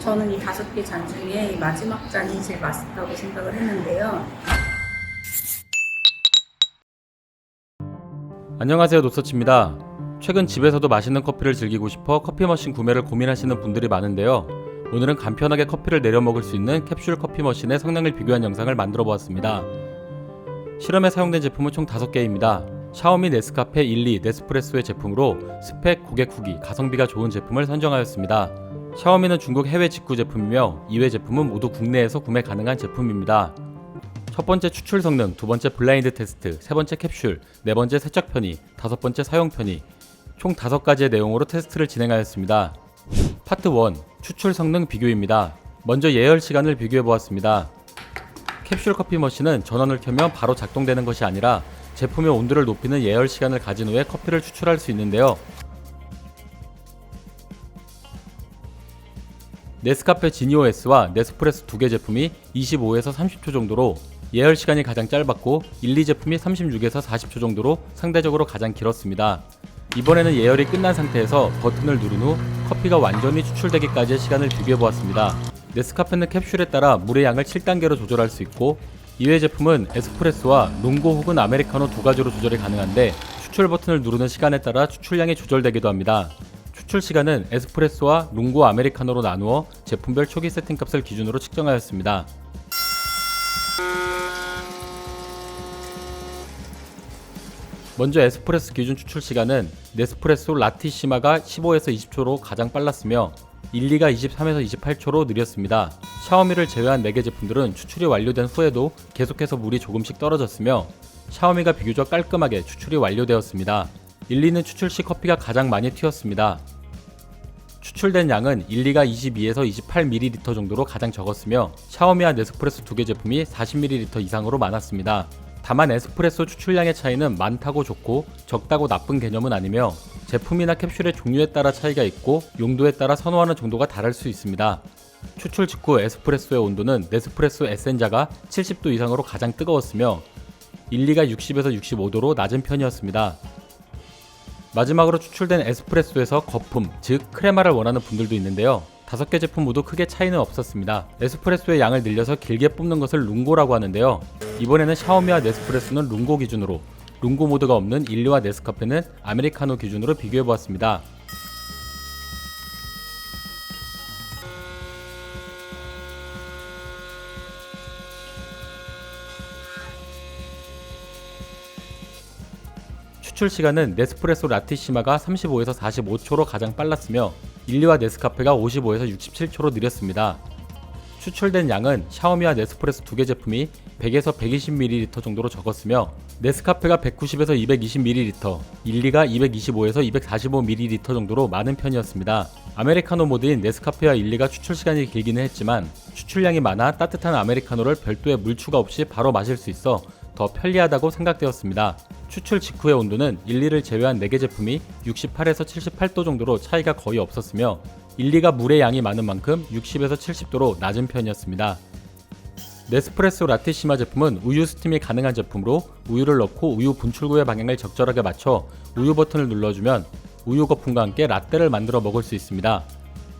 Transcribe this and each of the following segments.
저는 이 5개 잔 중에 이 마지막 잔이 제일 맛있다고 생각을 했는데요. 안녕하세요, 노서치입니다. 최근 집에서도 맛있는 커피를 즐기고 싶어 커피 머신 구매를 고민하시는 분들이 많은데요. 오늘은 간편하게 커피를 내려 먹을 수 있는 캡슐 커피 머신의 성능을 비교한 영상을 만들어 보았습니다. 실험에 사용된 제품은 총 5개입니다. 샤오미 네스카페 12 네스프레소의 제품으로 스펙, 고객 후기, 가성비가 좋은 제품을 선정하였습니다. 샤오미는 중국 해외 직구 제품이며 이외 제품은 모두 국내에서 구매 가능한 제품입니다. 첫 번째 추출 성능, 두 번째 블라인드 테스트, 세 번째 캡슐, 네 번째 세척 편의, 다섯 번째 사용 편의, 총 5가지의 내용으로 테스트를 진행하였습니다. 파트 1, 추출 성능 비교입니다. 먼저 예열 시간을 비교해 보았습니다. 캡슐 커피 머신은 전원을 켜면 바로 작동되는 것이 아니라 제품의 온도를 높이는 예열 시간을 가진 후에 커피를 추출할 수 있는데요. 네스카페 지니오S와 네스프레소 2개 제품이 25에서 30초 정도로 예열 시간이 가장 짧았고 1, 2 제품이 36에서 40초 정도로 상대적으로 가장 길었습니다. 이번에는 예열이 끝난 상태에서 버튼을 누른 후 커피가 완전히 추출되기까지의 시간을 비교해 보았습니다. 네스카페는 캡슐에 따라 물의 양을 7단계로 조절할 수 있고 이외 제품은 에스프레소와 룽고 혹은 아메리카노 2가지로 조절이 가능한데 추출 버튼을 누르는 시간에 따라 추출량이 조절되기도 합니다. 추출 시간은 에스프레소와 룽고 아메리카노로 나누어 제품별 초기 세팅값을 기준으로 측정하였습니다. 먼저 에스프레소 기준 추출 시간은 네스프레소 라티시마가 15에서 20초로 가장 빨랐으며 1, 2가 23에서 28초로 느렸습니다. 샤오미를 제외한 4개 제품들은 추출이 완료된 후에도 계속해서 물이 조금씩 떨어졌으며 샤오미가 비교적 깔끔하게 추출이 완료되었습니다. 1, 2는 추출 시 커피가 가장 많이 튀었습니다. 추출된 양은 1, 2가 22에서 28ml 정도로 가장 적었으며 샤오미와 네스프레소 2개 제품이 40ml 이상으로 많았습니다. 다만 에스프레소 추출량의 차이는 많다고 좋고 적다고 나쁜 개념은 아니며 제품이나 캡슐의 종류에 따라 차이가 있고 용도에 따라 선호하는 정도가 다를 수 있습니다. 추출 직후 에스프레소의 온도는 네스프레소 에센자가 70도 이상으로 가장 뜨거웠으며 1, 2가 60에서 65도로 낮은 편이었습니다. 마지막으로 추출된 에스프레소에서 거품, 즉 크레마를 원하는 분들도 있는데요. 5개 제품 모두 크게 차이는 없었습니다. 에스프레소의 양을 늘려서 길게 뽑는 것을 룽고라고 하는데요. 이번에는 샤오미와 네스프레소는 룽고 기준으로, 룽고 모드가 없는 1, 2와 네스카페는 아메리카노 기준으로 비교해보았습니다. 추출 시간은 네스프레소 라티시마가 35에서 45초로 가장 빨랐으며 1, 2와 네스카페가 55에서 67초로 느렸습니다. 추출된 양은 샤오미와 네스프레소 2개 제품이 100에서 120ml 정도로 적었으며 네스카페가 190에서 220ml, 1, 2가 225에서 245ml 정도로 많은 편이었습니다. 아메리카노 모드인 네스카페와 1, 2가 추출 시간이 길기는 했지만 추출량이 많아 따뜻한 아메리카노를 별도의 물 추가 없이 바로 마실 수 있어 더 편리하다고 생각되었습니다. 추출 직후의 온도는 1, 2를 제외한 4개 제품이 68에서 78도 정도로 차이가 거의 없었으며 1, 2가 물의 양이 많은 만큼 60에서 70도로 낮은 편이었습니다. 네스프레소 라티시마 제품은 우유 스팀이 가능한 제품으로 우유를 넣고 우유 분출구의 방향을 적절하게 맞춰 우유 버튼을 눌러주면 우유 거품과 함께 라떼를 만들어 먹을 수 있습니다.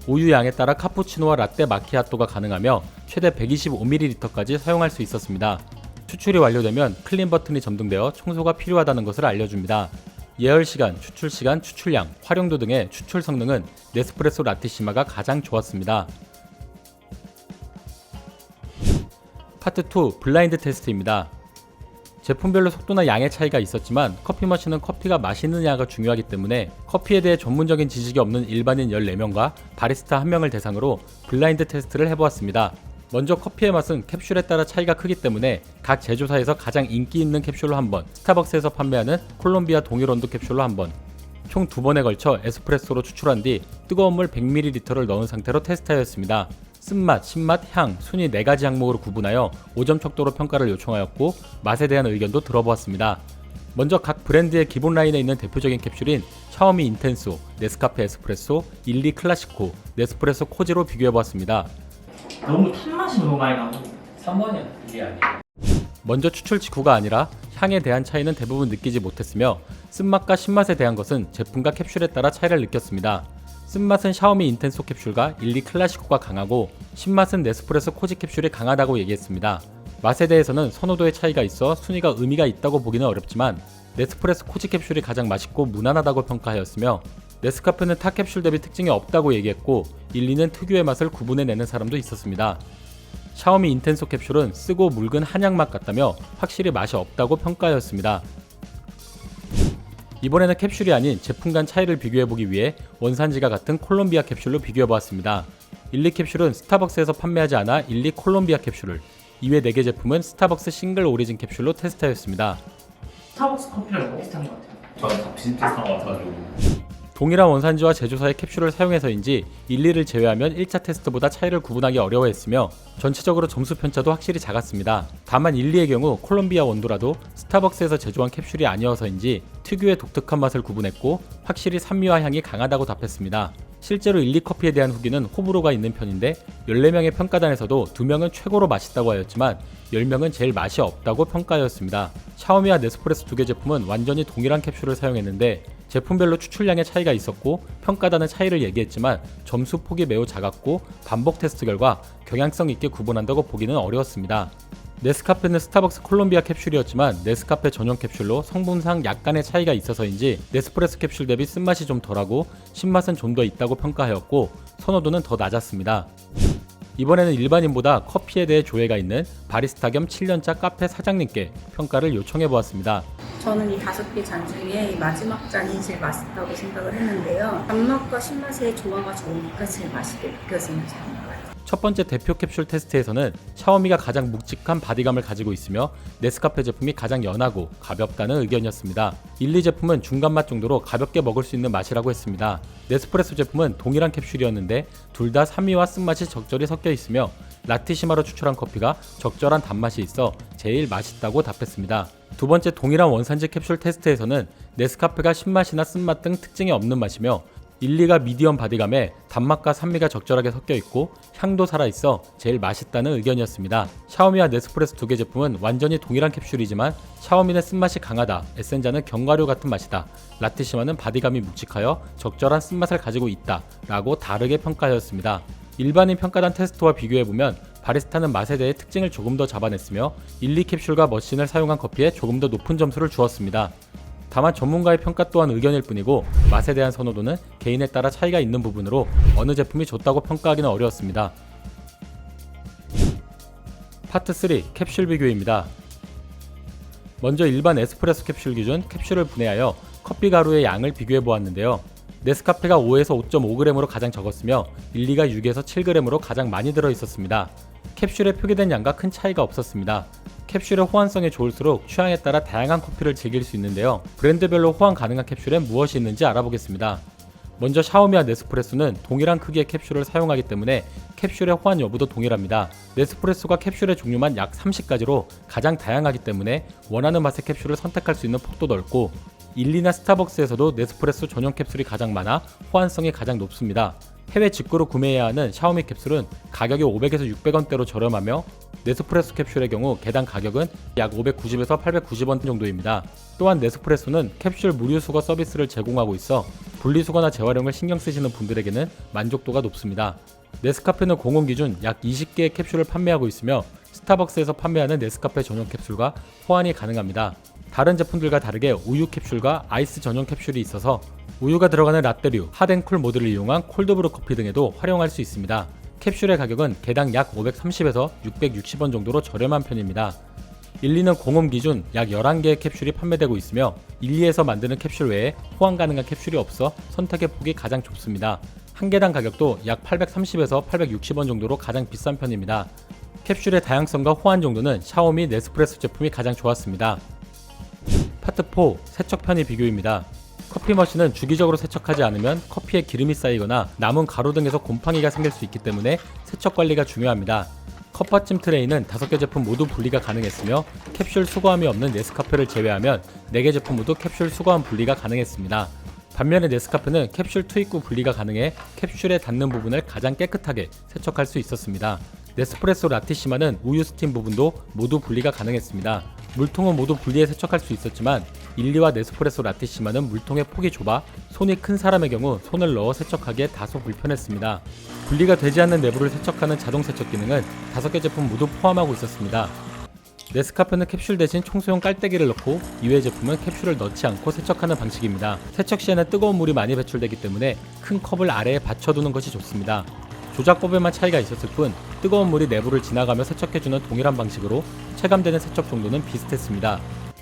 우유 양에 따라 카푸치노와 라떼 마키아토가 가능하며 최대 125ml까지 사용할 수 있었습니다. 추출이 완료되면 클린 버튼이 점등되어 청소가 필요하다는 것을 알려줍니다. 예열 시간, 추출 시간, 추출량, 활용도 등의 추출 성능은 네스프레소 라티시마가 가장 좋았습니다. 파트 2 블라인드 테스트입니다. 제품별로 속도나 양의 차이가 있었지만 커피 머신은 커피가 맛있느냐가 중요하기 때문에 커피에 대해 전문적인 지식이 없는 일반인 14명과 바리스타 1명을 대상으로 블라인드 테스트를 해보았습니다. 먼저 커피의 맛은 캡슐에 따라 차이가 크기 때문에 각 제조사에서 가장 인기 있는 캡슐로 한 번, 스타벅스에서 판매하는 콜롬비아 동일 온도 캡슐로 한 번, 총 2번에 걸쳐 에스프레소로 추출한 뒤 뜨거운 물 100ml를 넣은 상태로 테스트하였습니다. 쓴맛, 신맛, 향, 순위 4가지 항목으로 구분하여 5점 척도로 평가를 요청하였고 맛에 대한 의견도 들어보았습니다. 먼저 각 브랜드의 기본 라인에 있는 대표적인 캡슐인 샤오미 인텐소, 네스카페 에스프레소, 1, 2 클래시코, 네스프레소 코지로 비교해보았습니다. 너무 탄맛이 너무 많이 나고 3번이 이게 아니에요. 먼저 추출 직후가 아니라 향에 대한 차이는 대부분 느끼지 못했으며 쓴맛과 신맛에 대한 것은 제품과 캡슐에 따라 차이를 느꼈습니다. 쓴맛은 샤오미 인텐소 캡슐과 일리 클라시코가 강하고 신맛은 네스프레소 코지 캡슐이 강하다고 얘기했습니다. 맛에 대해서는 선호도의 차이가 있어 순위가 의미가 있다고 보기는 어렵지만 네스프레소 코지 캡슐이 가장 맛있고 무난하다고 평가하였으며 네스카페는 타 캡슐 대비 특징이 없다고 얘기했고 일리는 특유의 맛을 구분해내는 사람도 있었습니다. 샤오미 인텐소 캡슐은 쓰고 묽은 한약 맛 같다며 확실히 맛이 없다고 평가하였습니다. 이번에는 캡슐이 아닌 제품 간 차이를 비교해보기 위해 원산지가 같은 콜롬비아 캡슐로 비교해보았습니다. 일리 cap슐은 스타벅스에서 판매하지 않아 일리 콜롬비아 캡슐을, 이외 4개 제품은 스타벅스 싱글 오리진 캡슐로 테스트하였습니다. 스타벅스 커피랑 비슷한 것 같아요. 저는 다 비슷비슷한 것 같아가지고. 동일한 원산지와 제조사의 캡슐을 사용해서인지 일리를 제외하면 1차 테스트보다 차이를 구분하기 어려워했으며 전체적으로 점수 편차도 확실히 작았습니다. 다만 일리의 경우 콜롬비아 원두라도 스타벅스에서 제조한 캡슐이 아니어서인지 특유의 독특한 맛을 구분했고 확실히 산미와 향이 강하다고 답했습니다. 실제로 일리 커피에 대한 후기는 호불호가 있는 편인데 14명의 평가단에서도 2명은 최고로 맛있다고 하였지만 10명은 제일 맛이 없다고 평가하였습니다. 샤오미와 네스프레소 2개 제품은 완전히 동일한 캡슐을 사용했는데 제품별로 추출량의 차이가 있었고 평가단은 차이를 얘기했지만 점수 폭이 매우 작았고 반복 테스트 결과 경향성 있게 구분한다고 보기는 어려웠습니다. 네스카페는 스타벅스 콜롬비아 캡슐이었지만 네스카페 전용 캡슐로 성분상 약간의 차이가 있어서인지 네스프레소 캡슐 대비 쓴맛이 좀 덜하고 신맛은 좀 더 있다고 평가하였고 선호도는 더 낮았습니다. 이번에는 일반인보다 커피에 대해 조예가 있는 바리스타 겸 7년차 카페 사장님께 평가를 요청해보았습니다. 저는 이 5개 잔 중에 이 마지막 잔이 제일 맛있다고 생각을 했는데요. 단맛과 신맛의 조화가 좋으니까 제일 맛있게 느껴지는 잔인 것 같아요. 첫 번째 대표 캡슐 테스트에서는 샤오미가 가장 묵직한 바디감을 가지고 있으며 네스카페 제품이 가장 연하고 가볍다는 의견이었습니다. 일리 제품은 중간 맛 정도로 가볍게 먹을 수 있는 맛이라고 했습니다. 네스프레소 제품은 동일한 캡슐이었는데 둘 다 산미와 쓴맛이 적절히 섞여 있으며 라티시마로 추출한 커피가 적절한 단맛이 있어 제일 맛있다고 답했습니다. 두 번째 동일한 원산지 캡슐 테스트에서는 네스카페가 신맛이나 쓴맛 등 특징이 없는 맛이며 일리가 미디엄 바디감에 단맛과 산미가 적절하게 섞여 있고 향도 살아있어 제일 맛있다는 의견이었습니다. 샤오미와 네스프레소 2개 제품은 완전히 동일한 캡슐이지만 샤오미는 쓴맛이 강하다, 에센자는 견과류 같은 맛이다, 라티시마는 바디감이 묵직하여 적절한 쓴맛을 가지고 있다 라고 다르게 평가하였습니다. 일반인 평가단 테스트와 비교해보면 바리스타는 맛에 대해 특징을 조금 더 잡아냈으며 일리 캡슐과 머신을 사용한 커피에 조금 더 높은 점수를 주었습니다. 다만 전문가의 평가 또한 의견일 뿐이고 맛에 대한 선호도는 개인에 따라 차이가 있는 부분으로 어느 제품이 좋다고 평가하기는 어려웠습니다. 파트 3 캡슐 비교입니다. 먼저 일반 에스프레소 캡슐 기준 캡슐을 분해하여 커피 가루의 양을 비교해 보았는데요. 네스카페가 5에서 5.5g으로 가장 적었으며 일리가 6에서 7g으로 가장 많이 들어 있었습니다. 캡슐에 표기된 양과 큰 차이가 없었습니다. 캡슐의 호환성이 좋을수록 취향에 따라 다양한 커피를 즐길 수 있는데요. 브랜드별로 호환 가능한 캡슐엔 무엇이 있는지 알아보겠습니다. 먼저 샤오미와 네스프레소는 동일한 크기의 캡슐을 사용하기 때문에 캡슐의 호환 여부도 동일합니다. 네스프레소가 캡슐의 종류만 약 30가지로 가장 다양하기 때문에 원하는 맛의 캡슐을 선택할 수 있는 폭도 넓고 일리나 스타벅스에서도 네스프레소 전용 캡슐이 가장 많아 호환성이 가장 높습니다. 해외 직구로 구매해야 하는 샤오미 캡슐은 가격이 500에서 600원대로 저렴하며 네스프레소 캡슐의 경우 개당 가격은 약 590에서 890원 정도입니다. 또한 네스프레소는 캡슐 무료 수거 서비스를 제공하고 있어 분리수거나 재활용을 신경 쓰시는 분들에게는 만족도가 높습니다. 네스카페는 공홈 기준 약 20개의 캡슐을 판매하고 있으며 스타벅스에서 판매하는 네스카페 전용 캡슐과 호환이 가능합니다. 다른 제품들과 다르게 우유 캡슐과 아이스 전용 캡슐이 있어서 우유가 들어가는 라떼류, 핫앤쿨 모드를 이용한 콜드브루 커피 등에도 활용할 수 있습니다. 캡슐의 가격은 개당 약 530에서 660원 정도로 저렴한 편입니다. 일리는 공홈 기준 약 11개의 캡슐이 판매되고 있으며 일리에서 만드는 캡슐 외에 호환 가능한 캡슐이 없어 선택의 폭이 가장 좁습니다. 한 개당 가격도 약 830에서 860원 정도로 가장 비싼 편입니다. 캡슐의 다양성과 호환 정도는 샤오미 네스프레소 제품이 가장 좋았습니다. 파트 4 세척 편의 비교입니다. 커피 머신은 주기적으로 세척하지 않으면 커피에 기름이 쌓이거나 남은 가루 등에서 곰팡이가 생길 수 있기 때문에 세척 관리가 중요합니다. 컵받침 트레이는 5개 제품 모두 분리가 가능했으며 캡슐 수거함이 없는 네스카페를 제외하면 4개 제품 모두 캡슐 수거함 분리가 가능했습니다. 반면에 네스카페는 캡슐 투입구 분리가 가능해 캡슐에 닿는 부분을 가장 깨끗하게 세척할 수 있었습니다. 네스프레소 라티시마는 우유 스팀 부분도 모두 분리가 가능했습니다. 물통은 모두 분리해 세척할 수 있었지만 일리와 네스프레소 라티시마는 물통의 폭이 좁아 손이 큰 사람의 경우 손을 넣어 세척하기에 다소 불편했습니다. 분리가 되지 않는 내부를 세척하는 자동 세척 기능은 5개 제품 모두 포함하고 있었습니다. 네스카페는 캡슐 대신 청소용 깔때기를 넣고 이외의 제품은 캡슐을 넣지 않고 세척하는 방식입니다. 세척 시에는 뜨거운 물이 많이 배출되기 때문에 큰 컵을 아래에 받쳐두는 것이 좋습니다. 조작법에만 차이가 있었을 뿐 뜨거운 물이 내부를 지나가며 세척해주는 동일한 방식으로 체감되는 세척 정도는 비슷했습니다.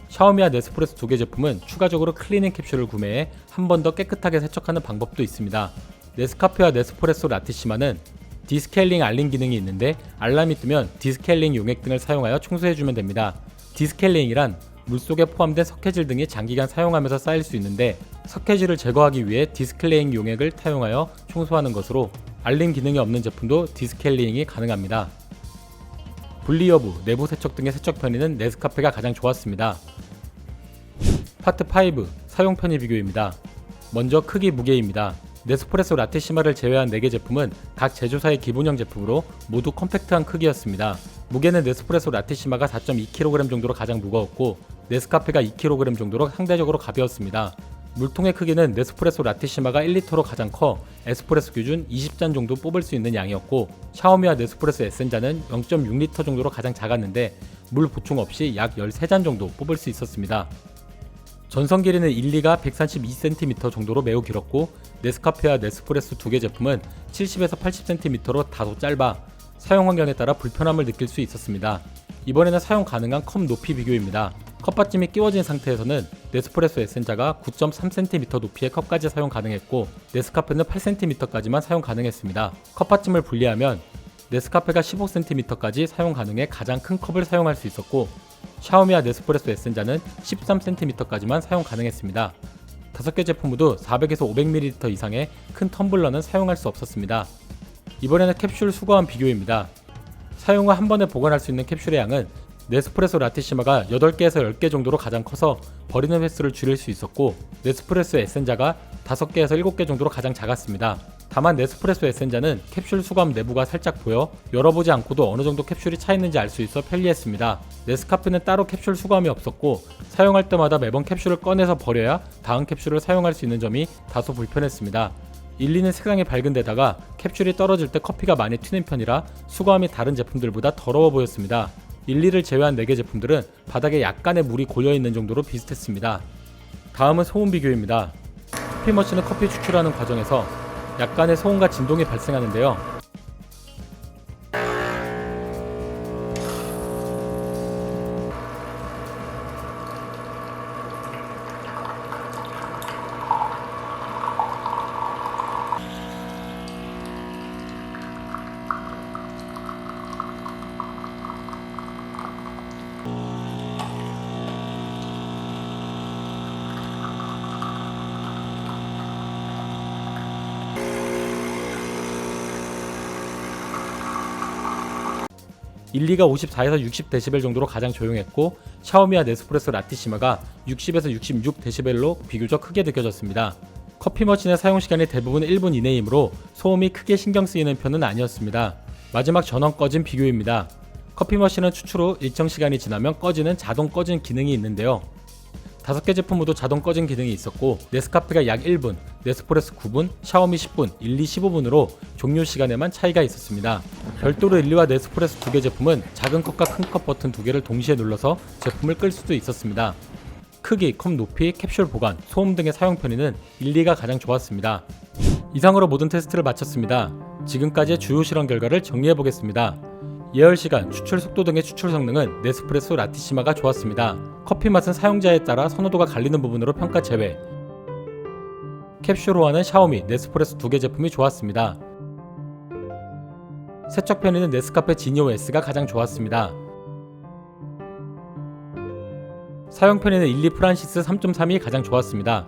샤오미와 네스프레소 2개 제품은 추가적으로 클리닝 캡슐을 구매해 한 번 더 깨끗하게 세척하는 방법도 있습니다. 네스카페와 네스프레소 라티시마는 디스케일링 알림 기능이 있는데 알람이 뜨면 디스케일링 용액 등을 사용하여 청소해주면 됩니다. 디스케일링이란 물속에 포함된 석회질 등이 장기간 사용하면서 쌓일 수 있는데 석회질을 제거하기 위해 디스케일링 용액을 사용하여 청소하는 것으로 알림 기능이 없는 제품도 디스케일링이 가능합니다. 분리 여부, 내부 세척 등의 세척 편의는 네스카페가 가장 좋았습니다. 파트 5. 사용 편의 비교입니다. 먼저 크기 무게입니다. 네스프레소 라티시마를 제외한 4개 제품은 각 제조사의 기본형 제품으로 모두 컴팩트한 크기였습니다. 무게는 네스프레소 라티시마가 4.2kg 정도로 가장 무거웠고 네스카페가 2kg 정도로 상대적으로 가벼웠습니다. 물통의 크기는 네스프레소 라티시마가 1리터로 가장 커 에스프레소 기준 20잔 정도 뽑을 수 있는 양이었고 샤오미와 네스프레소 에센자는 0.6리터 정도로 가장 작았는데 물 보충 없이 약 13잔 정도 뽑을 수 있었습니다. 전선 길이는 일리가 132cm 정도로 매우 길었고 네스카페와 네스프레소 2개 제품은 70에서 80cm로 다소 짧아 사용 환경에 따라 불편함을 느낄 수 있었습니다. 이번에는 사용 가능한 컵 높이 비교입니다. 컵받침이 끼워진 상태에서는 네스프레소 에센자가 9.3cm 높이의 컵까지 사용 가능했고 네스카페는 8cm까지만 사용 가능했습니다. 컵받침을 분리하면 네스카페가 15cm까지 사용 가능해 가장 큰 컵을 사용할 수 있었고 샤오미와 네스프레소 에센자는 13cm까지만 사용 가능했습니다. 5개 제품 모두 400에서 500ml 이상의 큰 텀블러는 사용할 수 없었습니다. 이번에는 캡슐 수거함 비교입니다. 사용 후 한 번에 보관할 수 있는 캡슐의 양은 네스프레소 라티시마가 8개에서 10개 정도로 가장 커서 버리는 횟수를 줄일 수 있었고 네스프레소 에센자가 5개에서 7개 정도로 가장 작았습니다. 다만 네스프레소 에센자는 캡슐 수거함 내부가 살짝 보여 열어보지 않고도 어느 정도 캡슐이 차 있는지 알 수 있어 편리했습니다. 네스카페는 따로 캡슐 수거함이 없었고 사용할 때마다 매번 캡슐을 꺼내서 버려야 다음 캡슐을 사용할 수 있는 점이 다소 불편했습니다. 일리는 색상이 밝은 데다가 캡슐이 떨어질 때 커피가 많이 튀는 편이라 수거함이 다른 제품들보다 더러워 보였습니다. 일리를 제외한 4개 제품들은 바닥에 약간의 물이 고여있는 정도로 비슷했습니다. 다음은 소음 비교입니다. 커피 머신은 커피 추출하는 과정에서 약간의 소음과 진동이 발생하는데요. 일리가 54에서 60dB 정도로 가장 조용했고 샤오미와 네스프레소 라티시마가 60에서 66dB로 비교적 크게 느껴졌습니다. 커피 머신의 사용시간이 대부분 1분 이내이므로 소음이 크게 신경 쓰이는 편은 아니었습니다. 마지막 전원 꺼짐 비교입니다. 커피 머신은 추출 후 일정 시간이 지나면 꺼지는 자동 꺼진 기능이 있는데요. 5개 제품 모두 자동 꺼진 기능이 있었고 네스카페가 약 1분, 네스프레소 9분, 샤오미 10분, 일리 15분으로 종료 시간에만 차이가 있었습니다. 별도로 일리와 네스프레소 2개 제품은 작은 컵과 큰 컵 버튼 2개를 동시에 눌러서 제품을 끌 수도 있었습니다. 크기, 컵 높이, 캡슐 보관, 소음 등의 사용 편의는 일리가 가장 좋았습니다. 이상으로 모든 테스트를 마쳤습니다. 지금까지의 주요 실험 결과를 정리해보겠습니다. 예열시간, 추출 속도 등의 추출 성능은 네스프레소 라티시마가 좋았습니다. 커피 맛은 사용자에 따라 선호도가 갈리는 부분으로 평가 제외. 캡슐 호환은 샤오미, 네스프레소 2개 제품이 좋았습니다. 세척 편의는 네스카페 지니오 S가 가장 좋았습니다. 사용 편의는 일리 프란시스 3.3이 가장 좋았습니다.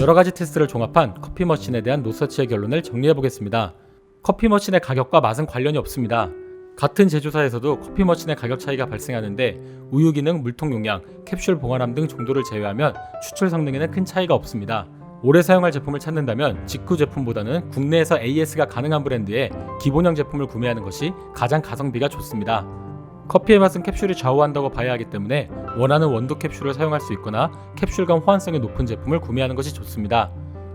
여러가지 테스트를 종합한 커피 머신에 대한 노서치의 결론을 정리해보겠습니다. 커피 머신의 가격과 맛은 관련이 없습니다. 같은 제조사에서도 커피 머신의 가격 차이가 발생하는데 우유 기능, 물통 용량, 캡슐 보관함 등 정도를 제외하면 추출 성능에는 큰 차이가 없습니다. 오래 사용할 제품을 찾는다면 직구 제품보다는 국내에서 AS가 가능한 브랜드의 기본형 제품을 구매하는 것이 가장 가성비가 좋습니다. 커피의 맛은 캡슐이 좌우한다고 봐야 하기 때문에 원하는 원두 캡슐을 사용할 수 있거나 캡슐감 호환성이 높은 제품을 구매하는 것이 좋습니다.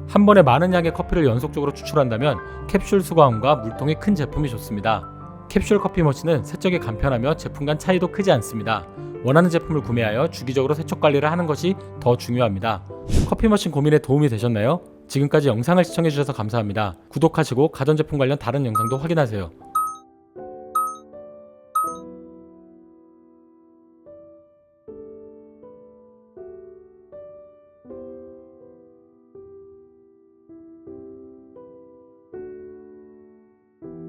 한 번에 많은 양의 커피를 연속적으로 추출한다면 캡슐 수거함과 물통이 큰 제품이 좋습니다. 캡슐 커피 머신은 세척이 간편하며 제품 간 차이도 크지 않습니다. 원하는 제품을 구매하여 주기적으로 세척 관리를 하는 것이 더 중요합니다. 커피 머신 고민에 도움이 되셨나요? 지금까지 영상을 시청해주셔서 감사합니다. 구독하시고 가전제품 관련 다른 영상도 확인하세요.